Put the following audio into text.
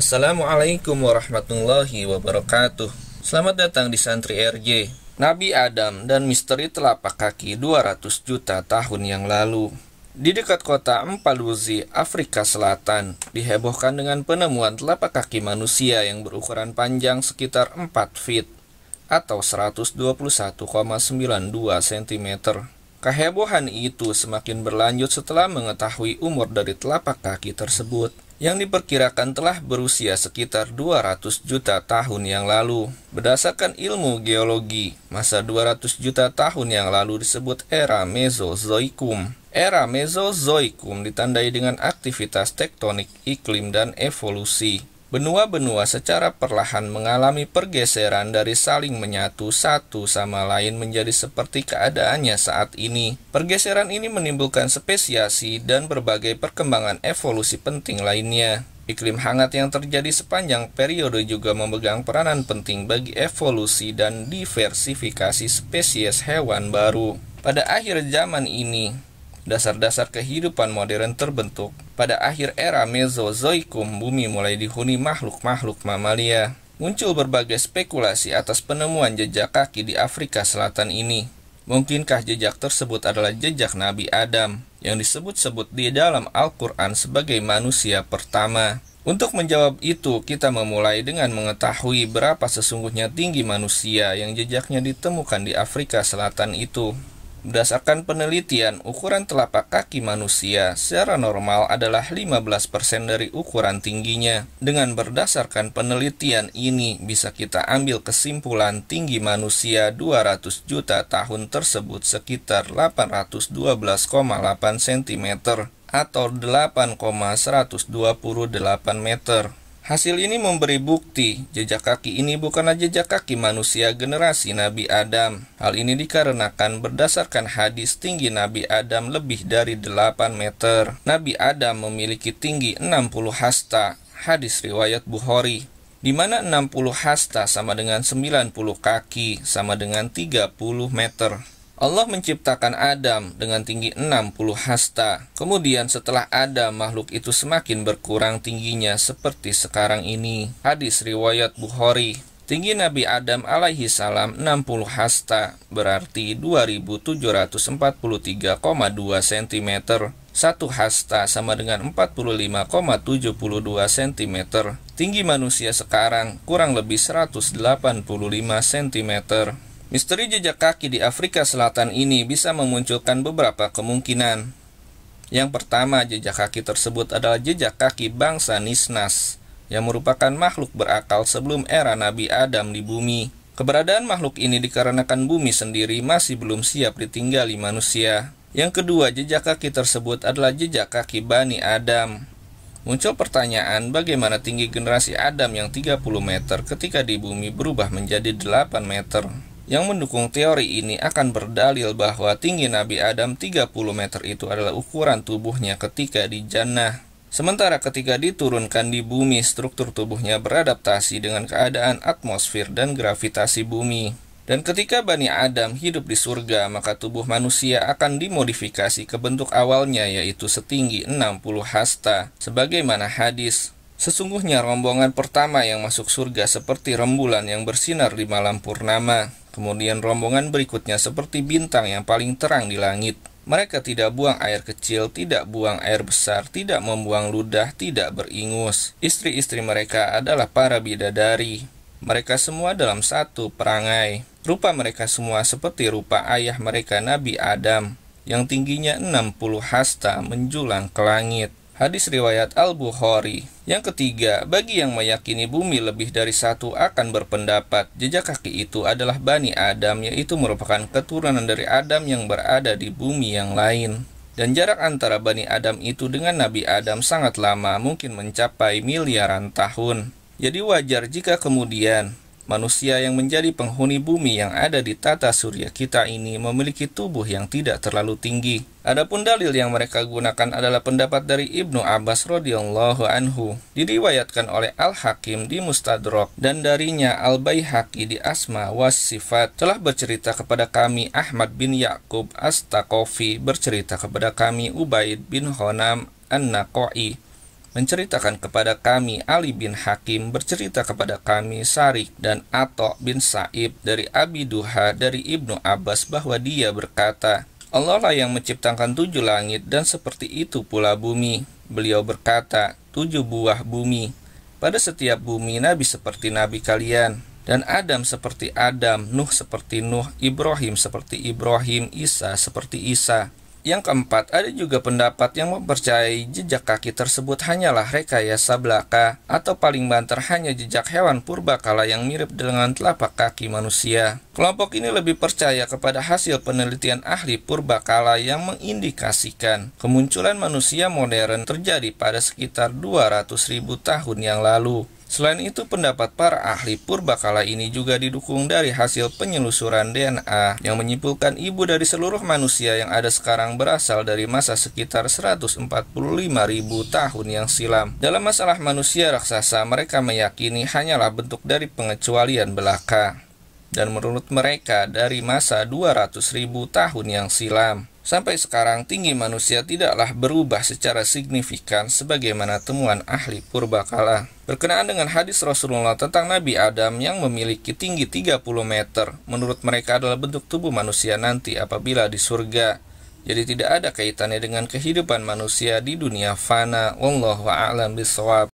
Assalamualaikum warahmatullahi wabarakatuh. Selamat datang di Santri RJ. Nabi Adam dan misteri telapak kaki 200 juta tahun yang lalu. Di dekat kota Mpaluzi, Afrika Selatan, dihebohkan dengan penemuan telapak kaki manusia yang berukuran panjang sekitar 4 feet atau 121,92 cm. Kehebohan itu semakin berlanjut setelah mengetahui umur dari telapak kaki tersebut, yang diperkirakan telah berusia sekitar 200 juta tahun yang lalu. Berdasarkan ilmu geologi, masa 200 juta tahun yang lalu disebut era Mesozoikum. Era Mesozoikum ditandai dengan aktivitas tektonik iklim dan evolusi. Benua-benua secara perlahan mengalami pergeseran dari saling menyatu satu sama lain menjadi seperti keadaannya saat ini. Pergeseran ini menimbulkan spesiasi dan berbagai perkembangan evolusi penting lainnya. Iklim hangat yang terjadi sepanjang periode juga memegang peranan penting bagi evolusi dan diversifikasi spesies hewan baru. Pada akhir zaman ini, dasar-dasar kehidupan modern terbentuk. Pada akhir era Mesozoikum, bumi mulai dihuni makhluk-makhluk mamalia. Muncul berbagai spekulasi atas penemuan jejak kaki di Afrika Selatan ini. Mungkinkah jejak tersebut adalah jejak Nabi Adam, yang disebut-sebut di dalam Al-Quran sebagai manusia pertama? Untuk menjawab itu, kita memulai dengan mengetahui berapa sesungguhnya tinggi manusia yang jejaknya ditemukan di Afrika Selatan itu. Berdasarkan penelitian, ukuran telapak kaki manusia secara normal adalah 15% dari ukuran tingginya. Dengan berdasarkan penelitian ini, bisa kita ambil kesimpulan tinggi manusia 200 juta tahun tersebut sekitar 812,8 cm atau 8,128 meter. Hasil ini memberi bukti jejak kaki ini bukanlah jejak kaki manusia generasi Nabi Adam. Hal ini dikarenakan berdasarkan hadis tinggi Nabi Adam lebih dari 8 meter. Nabi Adam memiliki tinggi 60 hasta, hadis riwayat Bukhari, di mana 60 hasta sama dengan 90 kaki, sama dengan 30 meter. Allah menciptakan Adam dengan tinggi 60 hasta. Kemudian setelah Adam, makhluk itu semakin berkurang tingginya seperti sekarang ini. Hadis riwayat Bukhari. Tinggi Nabi Adam alaihi salam 60 hasta, berarti 2743,2 cm. 1 hasta sama dengan 45,72 cm. Tinggi manusia sekarang kurang lebih 185 cm. Misteri jejak kaki di Afrika Selatan ini bisa memunculkan beberapa kemungkinan. Yang pertama, jejak kaki tersebut adalah jejak kaki bangsa Nisnas, yang merupakan makhluk berakal sebelum era Nabi Adam di bumi. Keberadaan makhluk ini dikarenakan bumi sendiri masih belum siap ditinggali manusia. Yang kedua, jejak kaki tersebut adalah jejak kaki Bani Adam. Muncul pertanyaan, bagaimana tinggi generasi Adam yang 30 meter ketika di bumi berubah menjadi 8 meter? Yang mendukung teori ini akan berdalil bahwa tinggi Nabi Adam 30 meter itu adalah ukuran tubuhnya ketika di Jannah. Sementara ketika diturunkan di bumi, struktur tubuhnya beradaptasi dengan keadaan atmosfer dan gravitasi bumi. Dan ketika Bani Adam hidup di surga, maka tubuh manusia akan dimodifikasi ke bentuk awalnya, yaitu setinggi 60 hasta. Sebagaimana hadis, sesungguhnya rombongan pertama yang masuk surga seperti rembulan yang bersinar di malam purnama. Kemudian rombongan berikutnya seperti bintang yang paling terang di langit. Mereka tidak buang air kecil, tidak buang air besar, tidak membuang ludah, tidak beringus. Istri-istri mereka adalah para bidadari. Mereka semua dalam satu perangai. Rupa mereka semua seperti rupa ayah mereka Nabi Adam, yang tingginya 60 hasta menjulang ke langit. Hadis riwayat Al-Bukhari. Yang ketiga, bagi yang meyakini bumi lebih dari satu akan berpendapat jejak kaki itu adalah Bani Adam, yaitu merupakan keturunan dari Adam yang berada di bumi yang lain. Dan jarak antara Bani Adam itu dengan Nabi Adam sangat lama, mungkin mencapai miliaran tahun. Jadi wajar jika kemudian manusia yang menjadi penghuni bumi yang ada di tata surya kita ini memiliki tubuh yang tidak terlalu tinggi. Adapun dalil yang mereka gunakan adalah pendapat dari Ibnu Abbas radhiyallahu anhu, diriwayatkan oleh Al-Hakim di Mustadrak, dan darinya Al-Baihaqi di Asma was Sifat. Telah bercerita kepada kami Ahmad bin Ya'qub As-Taqafi, bercerita kepada kami Ubaid bin Honam An-Naqai, menceritakan kepada kami Ali bin Hakim bercerita kepada kami Syarik dan Atha bin Sa'ib dari Abi Duha dari Ibnu Abbas bahwa dia berkata, Allah lah yang menciptakan 7 langit dan seperti itu pula bumi. Beliau berkata, 7 buah bumi. Pada setiap bumi nabi seperti nabi kalian, dan Adam seperti Adam, Nuh seperti Nuh, Ibrahim seperti Ibrahim, Isa seperti Isa. Yang keempat, ada juga pendapat yang mempercayai jejak kaki tersebut hanyalah rekayasa belaka, atau paling banter hanya jejak hewan purbakala yang mirip dengan telapak kaki manusia. Kelompok ini lebih percaya kepada hasil penelitian ahli purbakala yang mengindikasikan kemunculan manusia modern terjadi pada sekitar 200.000 tahun yang lalu. Selain itu, pendapat para ahli purbakala ini juga didukung dari hasil penyelusuran DNA yang menyimpulkan ibu dari seluruh manusia yang ada sekarang berasal dari masa sekitar 145.000 tahun yang silam. Dalam masalah manusia raksasa, mereka meyakini hanyalah bentuk dari pengecualian belaka. Dan menurut mereka dari masa 200.000 tahun yang silam. Sampai sekarang tinggi manusia tidaklah berubah secara signifikan sebagaimana temuan ahli purbakala. Berkenaan dengan hadis Rasulullah tentang Nabi Adam yang memiliki tinggi 30 meter, menurut mereka adalah bentuk tubuh manusia nanti apabila di surga. Jadi tidak ada kaitannya dengan kehidupan manusia di dunia fana. Wallahu a'lam bishawab.